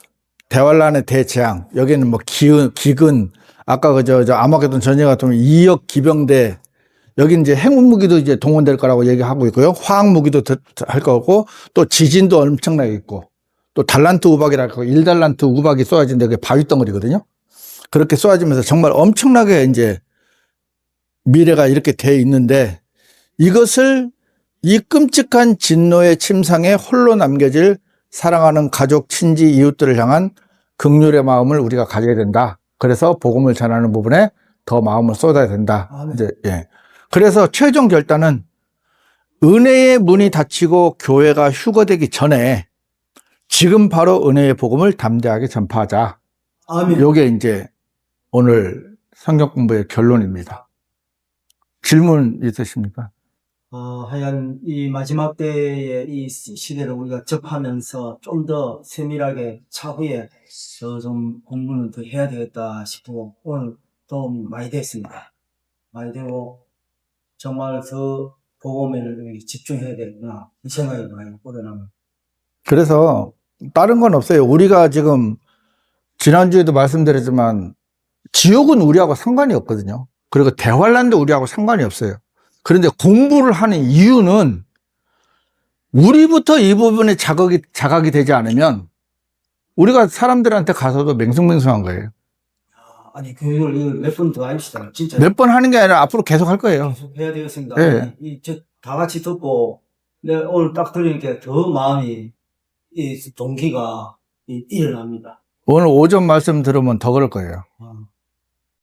대환란의 대재앙, 여기는 뭐 기근, 아까 아마겟돈 전쟁 같은 2억 기병대, 여기 이제 핵무기도 이제 동원될 거라고 얘기하고 있고요. 화학무기도 할 거고, 또 지진도 엄청나게 있고, 또 달란트 우박이라고 1달란트 우박이 쏘아지는데 그게 바위덩어리거든요. 그렇게 쏘아지면서 정말 엄청나게 이제 미래가 이렇게 돼 있는데, 이것을 이 끔찍한 진노의 침상에 홀로 남겨질 사랑하는 가족, 친지, 이웃들을 향한 긍휼의 마음을 우리가 가져야 된다. 그래서 복음을 전하는 부분에 더 마음을 쏟아야 된다. 네. 이제, 예. 그래서 최종 결단은 은혜의 문이 닫히고 교회가 휴거되기 전에 지금 바로 은혜의 복음을 담대하게 전파하자. 아멘. 요게 이제 오늘 성경 공부의 결론입니다. 질문 있으십니까? 하여간 이 마지막 때의 이 시대를 우리가 접하면서 좀 더 세밀하게 차후에 좀 공부는 더 해야 되겠다 싶고 오늘 도움 많이 됐습니다. 많이 되고 정말 더 복음에 집중해야 되구나 이 생각이 많이 우러나면. 그래서 다른 건 없어요. 우리가 지금 지난주에도 말씀드렸지만 지옥은 우리하고 상관이 없거든요. 그리고 대환란도 우리하고 상관이 없어요. 그런데 공부를 하는 이유는 우리부터 이 부분에 자각이 되지 않으면 우리가 사람들한테 가서도 맹숭맹숭한 거예요. 아니 교육을 몇 번 더 합시다. 진짜 몇 번 하는 게 아니라 앞으로 계속 할 거예요. 계속 해야 되겠습니다. 네. 다 같이 듣고 내가 오늘 딱 들으니까 더 마음이 동기가 일어납니다. 오늘 오전 말씀 들으면 더 그럴 거예요.